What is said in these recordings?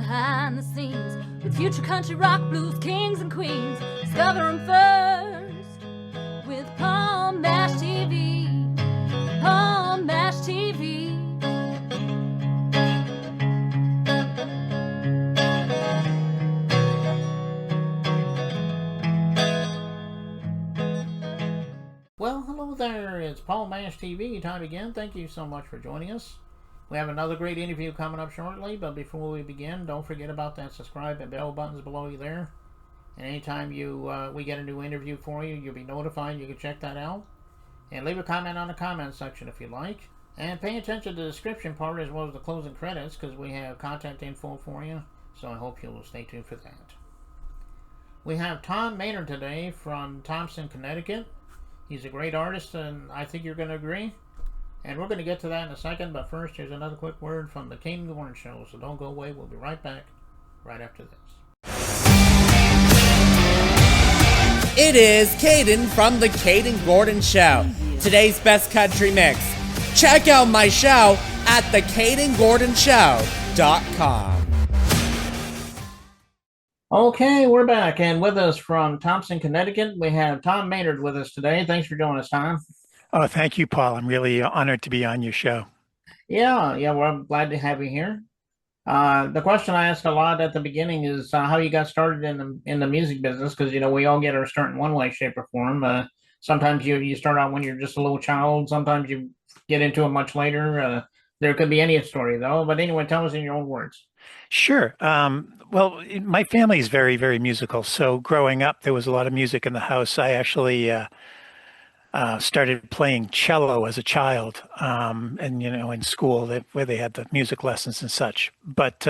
behind the scenes with future country rock blues kings and queens. Discover them first with Palm Mash TV. Palm Mash TV. Well, hello there. It's Paul Mash TV time again. Thank you so much for joining us. We have another great interview coming up shortly, but before we begin, don't forget about that subscribe and bell buttons below you there. And anytime we get a new interview for you, you'll be notified. You can check that out. And leave a comment on the comment section if you like. And pay attention to the description part as well as the closing credits, because we have contact info for you. So I hope you'll stay tuned for that. We have Tom Maynard today from Thompson, Connecticut. He's a great artist, and I think you're going to agree. And we're going to get to that in a second, but first, here's another quick word from the Caden Gordon Show. So don't go away. We'll be right back right after this. It is Caden from the Caden Gordon Show. Today's best country mix. Check out my show at thecadengordonshow.com. Okay, we're back, and with us from Thompson, Connecticut, we have Tom Maynard with us today. Thanks for joining us, Tom. Oh, thank you, Paul. I'm really honored to be on your show. Yeah, we're glad to have you here. The question I ask a lot at the beginning is how you got started in the music business, because we all get our start in one way, shape, or form. Sometimes you start out when you're just a little child. Sometimes you get into it much later. There could be any story though. But anyway, tell us in your own words. Sure. Well, my family is very, very musical. So growing up, there was a lot of music in the house. I actually started playing cello as a child, and in school where they had the music lessons and such. But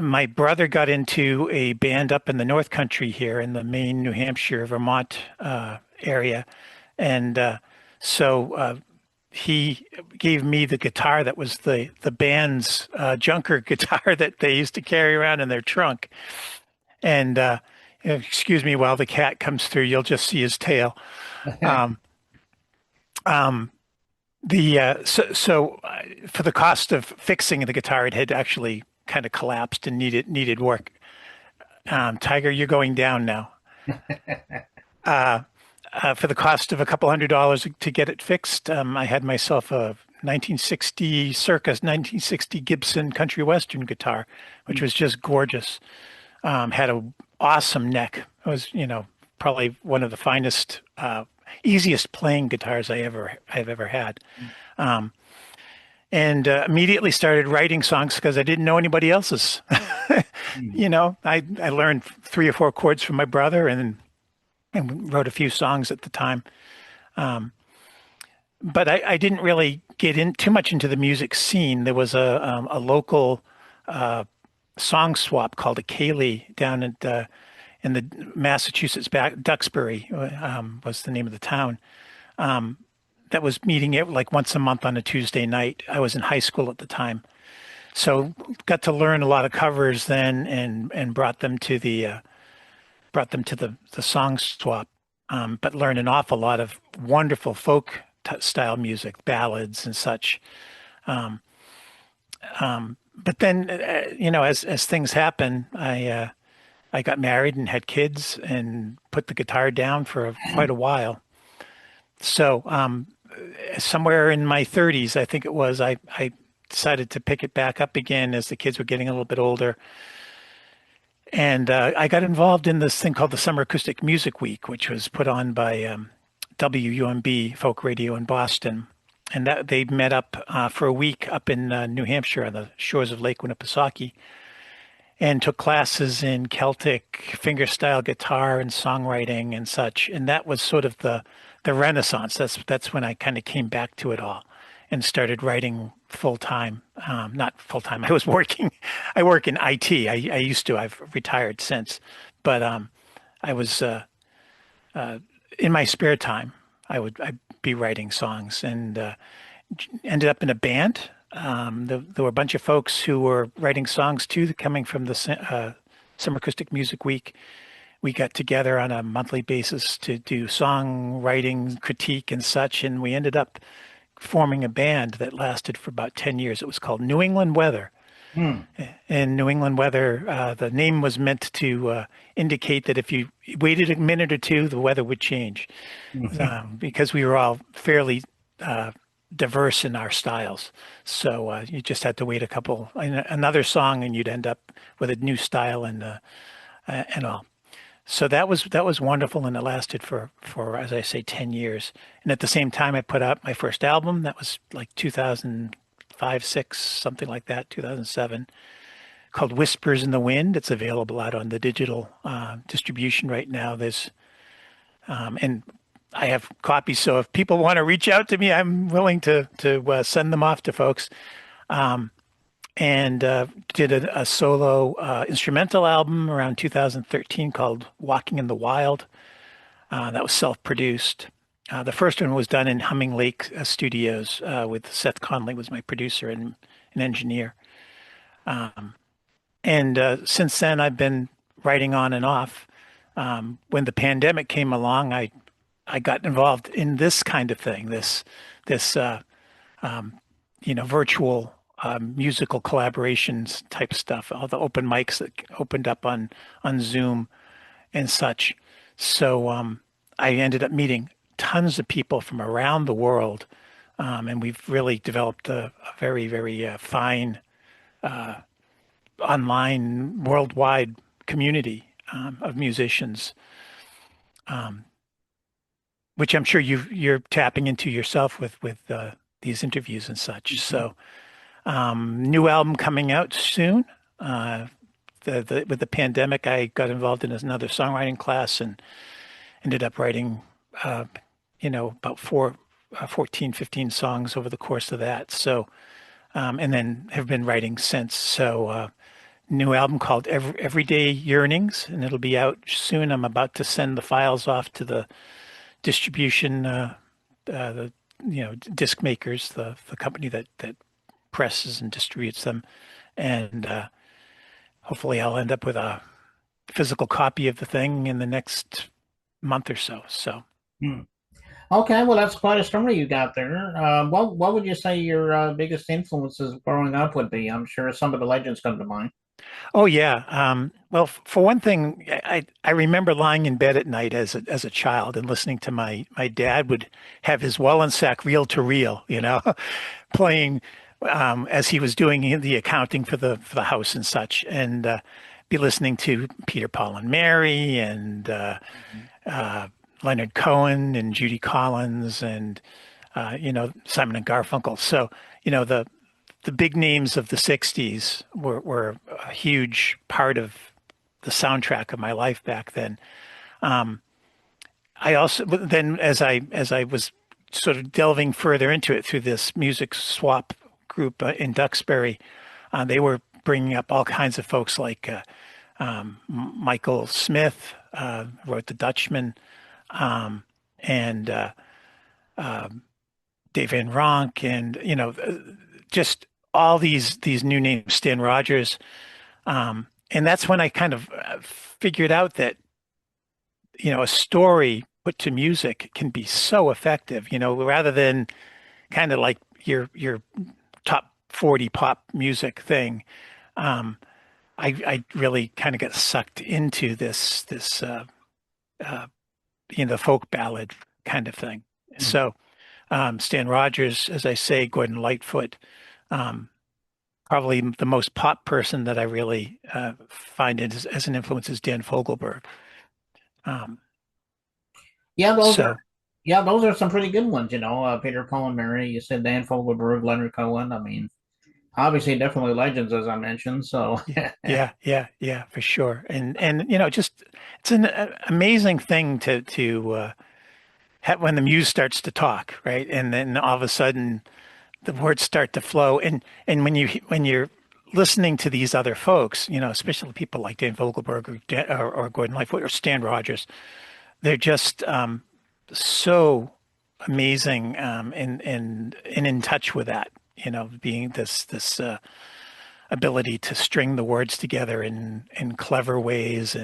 my brother got into a band up in the North Country here in the Maine, New Hampshire, Vermont area, and so he gave me the guitar that was the band's junker guitar that they used to carry around in their trunk. And excuse me while the cat comes through, you'll just see his tail. So for the cost of fixing the guitar, it had actually kind of collapsed and needed work. Tiger, you're going down now. For the cost of a couple $100 to get it fixed, I had myself a 1960 Gibson Country Western guitar, which was just gorgeous. Had a awesome neck. It was, probably one of the finest, easiest playing guitars I've ever had. And immediately started writing songs because I didn't know anybody else's. I learned 3 or 4 chords from my brother and wrote a few songs at the time. But I didn't really get in too much into the music scene. There was a local song swap called a Kaylee down in the Massachusetts Duxbury was the name of the town. That was meeting it like once a month on a Tuesday night. I was in high school at the time. So got to learn a lot of covers then and brought them to the song swap, but learned an awful lot of wonderful folk style music, ballads and such. But then, as things happen, I got married and had kids and put the guitar down for quite a while. So somewhere in my 30s, I think it was, I decided to pick it back up again as the kids were getting a little bit older. And I got involved in this thing called the Summer Acoustic Music Week, which was put on by WUMB Folk Radio in Boston. And that they met up for a week up in New Hampshire on the shores of Lake Winnipesaukee and took classes in Celtic fingerstyle guitar and songwriting and such. And that was sort of the renaissance. That's when I kind of came back to it all and started writing full time. Not full time. I work in IT. I used to. I've retired since, but I was in my spare time. I'd be writing songs and ended up in a band. There were a bunch of folks who were writing songs too, coming from the Summer Acoustic Music Week. We got together on a monthly basis to do songwriting, critique, and such, and we ended up forming a band that lasted for about 10 years. It was called New England Weather, Hmm. In New England weather, the name was meant to indicate that if you waited a minute or two, the weather would change, because we were all fairly diverse in our styles. So you just had to wait another song, and you'd end up with a new style and all. So that was wonderful, and it lasted for as I say 10 years. And at the same time, I put out my first album. That was like 2005, 6, something like that, 2007, called Whispers in the Wind. It's available out on the digital distribution right now. And I have copies, so if people want to reach out to me, I'm willing to send them off to folks. And did a solo instrumental album around 2013 called Walking in the Wild. That was self-produced. The first one was done in Humming Lake Studios with Seth Conley was my producer and an engineer. And since then, I've been writing on and off. When the pandemic came along, I got involved in this kind of thing, this virtual musical collaborations type stuff, all the open mics that opened up on Zoom and such. So I ended up meeting tons of people from around the world, and we've really developed a very, very fine online worldwide community of musicians, which I'm sure you're tapping into yourself with these interviews and such. So new album coming out soon. With the pandemic, I got involved in another songwriting class and ended up writing, about 14, 15 songs over the course of that. So, and then have been writing since. So, new album called Everyday Yearnings, and it'll be out soon. I'm about to send the files off to the distribution, the disc makers, the company that presses and distributes them, and hopefully I'll end up with a physical copy of the thing in the next month or so. So. Okay, well, that's quite a story you got there. What would you say your biggest influences growing up would be? I'm sure some of the legends come to mind. Oh yeah. Well, for one thing, I remember lying in bed at night as a child and listening to my dad would have his Wellensack reel to reel, playing as he was doing the accounting for the house and such, and be listening to Peter, Paul, and Mary, and Leonard Cohen and Judy Collins, and Simon and Garfunkel. So the big names of the 60s were a huge part of the soundtrack of my life back then. I also then as I was sort of delving further into it through this music swap group in Duxbury, they were bringing up all kinds of folks like Michael Smith, wrote The Dutchman, and Dave Van Ronk, and just all these new names, Stan Rogers, and that's when I kind of figured out that a story put to music can be so effective. Rather than kind of like your top 40 pop music thing. I really kind of got sucked into this folk ballad kind of thing. Mm-hmm. So Stan Rogers, as I say, Gordon Lightfoot, probably the most pop person that I really find as an influence is Dan Fogelberg. Those are some pretty good ones. Peter, Paul, and Mary. You said Dan Fogelberg, Leonard Cohen. I mean, obviously, definitely legends, as I mentioned. So yeah, for sure. And just it's an amazing thing to have when the muse starts to talk, right? And then all of a sudden, the words start to flow. And when you're listening to these other folks, especially people like Dan Fogelberg or Gordon Lightfoot or Stan Rogers, they're just so amazing and in touch with that. Being this ability to string the words together in clever ways,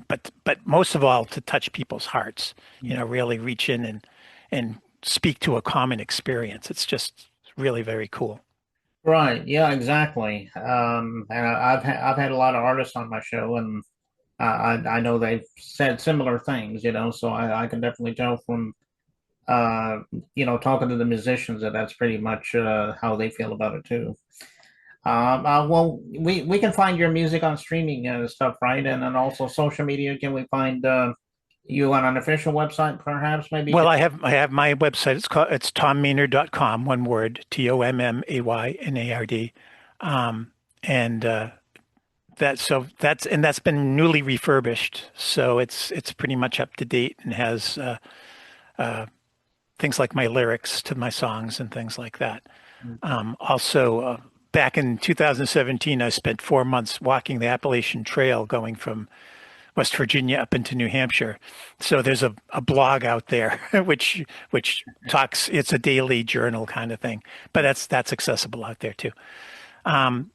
but most of all to touch people's hearts. Really reach in and speak to a common experience. It's just really very cool. Right. Yeah, exactly. And I've had a lot of artists on my show, and I know they've said similar things, so I can definitely tell from uh, talking to the musicians that that's pretty much how they feel about it too. Well, we can find your music on streaming stuff, right? And then also social media. Can we find you on an official website, perhaps? Maybe. Well, I have my website. It's tommaynard.com, one word, TOMMAYNARD. And that's been newly refurbished. So it's pretty much up to date and has things like my lyrics to my songs and things like that. Also, back in 2017, I spent 4 months walking the Appalachian Trail going from West Virginia up into New Hampshire. So there's a blog out there which talks. It's a daily journal kind of thing, but that's accessible out there too. I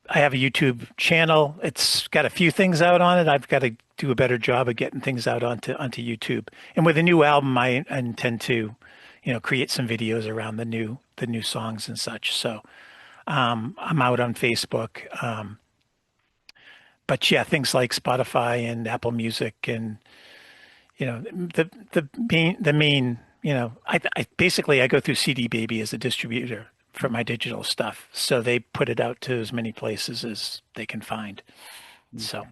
have a YouTube channel. It's got a few things out on it. I've got to do a better job of getting things out onto YouTube. And with a new album, I intend to, create some videos around the new songs and such. So I'm out on Facebook. But yeah, things like Spotify and Apple Music and the main I basically I go through CD Baby as a distributor for my digital stuff, so they put it out to as many places as they can find. So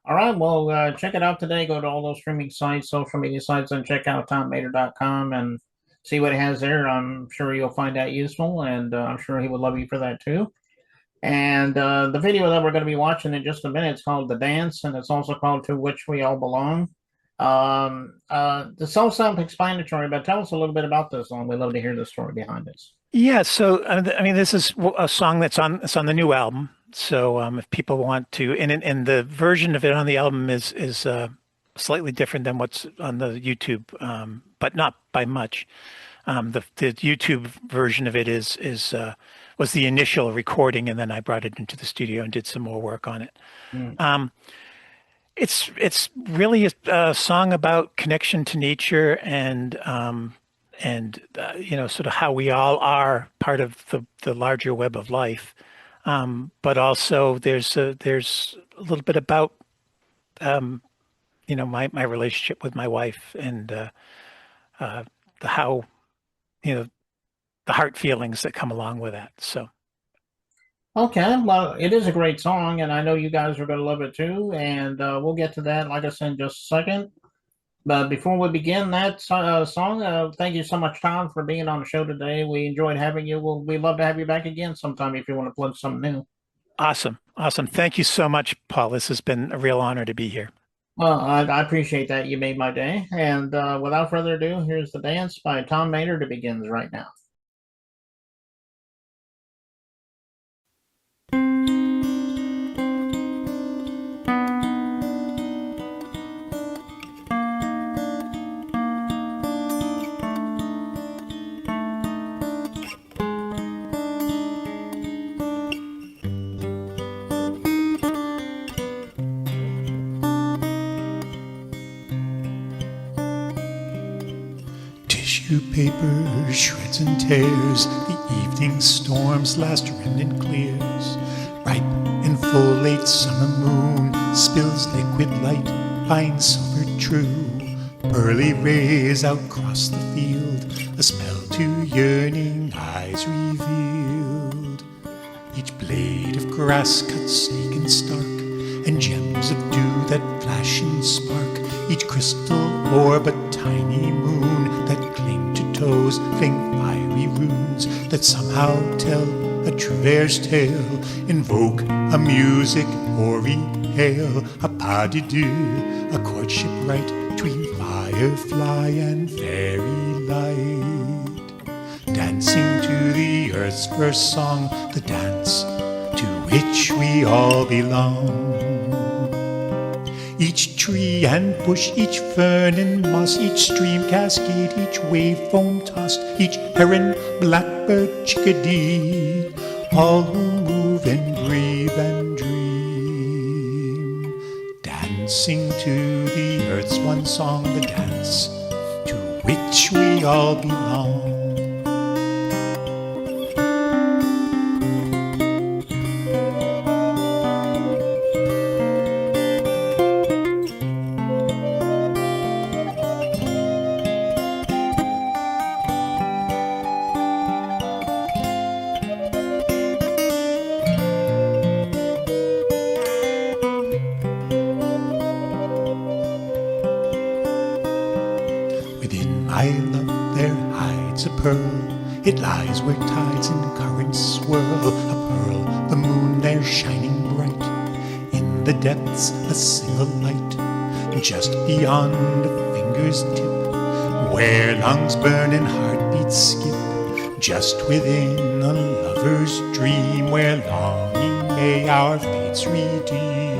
All right. Well, check it out today. Go to all those streaming sites, social media sites, and check out TomMaynard.com and see what he has there. I'm sure you'll find that useful, and I'm sure he would love you for that too. And the video that we're going to be watching in just a minute is called "The Dance," and it's also called "To Which We All Belong." The song's self-explanatory, but tell us a little bit about this song. We'd love to hear the story behind this. yeah, so I mean, this is a song that's on the new album. So if people want to, and the version of it on the album is slightly different than what's on the YouTube, but not by much. The YouTube version of it was the initial recording, and then I brought it into the studio and did some more work on it. It's really a song about connection to nature and sort of how we all are part of the larger web of life. But also there's a little bit about my relationship with my wife and the how the heart feelings that come along with that. So Okay, well, it is a great song, and I know you guys are going to love it too. And we'll get to that, like I said, in just a second. But before we begin that song, thank you so much, Tom, for being on the show today. We enjoyed having you. We'd love to have you back again sometime if you want to plug something new. awesome. Thank you so much, Paul. This has been a real honor to be here. Well, I appreciate that. You made my day. And without further ado, here's The Dance by Tom Maynard. It begins right now. Tissue paper shreds and tears, the evening storm's last remnant clears. Ripe and full late summer moon spills liquid light, fine silver true. Pearly rays out across the field, a spell to yearning eyes revealed. Each blade of grass cut sleek and stark, and gems of dew that flash and spark. Each crystal orb a tiny moon that cling to toes, fling fiery runes that somehow tell a traverse tale, invoke a music hoary hail, a pas de deux, a courtship rite between firefly and fairy light. Dancing to the earth's first song, the dance to which we all belong. Each tree and bush, each fern and moss, each stream cascade, each wave foam tossed, each heron, blackbird, chickadee, all who move and breathe and dream. Dancing to the earth's one song, the dance to which we all belong. a pearl. It lies where tides and currents swirl. A pearl, the moon there shining bright. In the depths, a single light, just beyond a finger's tip, where lungs burn and heartbeats skip, just within a lover's dream, where longing may our fates redeem.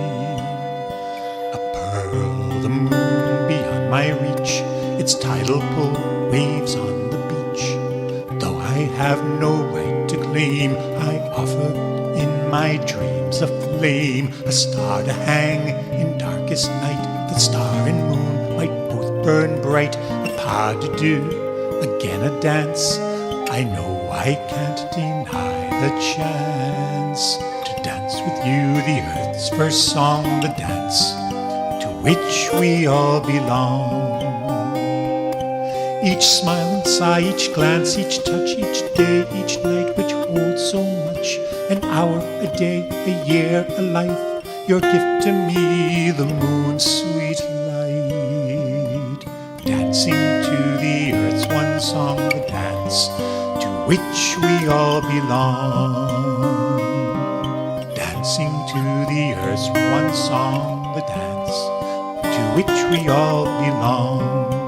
A pearl, the moon beyond my reach, its tidal pull, waves on the beach. Though I have no right to claim, I offer in my dreams a flame, a star to hang in darkest night. The star and moon might both burn bright. A pas de deux, again a dance. I know I can't deny the chance to dance with you, the earth's first song, the dance to which we all belong. Each smile and sigh, each glance, each touch, each day, each night, which holds so much. An hour, a day, a year, a life, your gift to me, the moon's sweet light. Dancing to the earth's one song, the dance to which we all belong. Dancing to the earth's one song, the dance to which we all belong.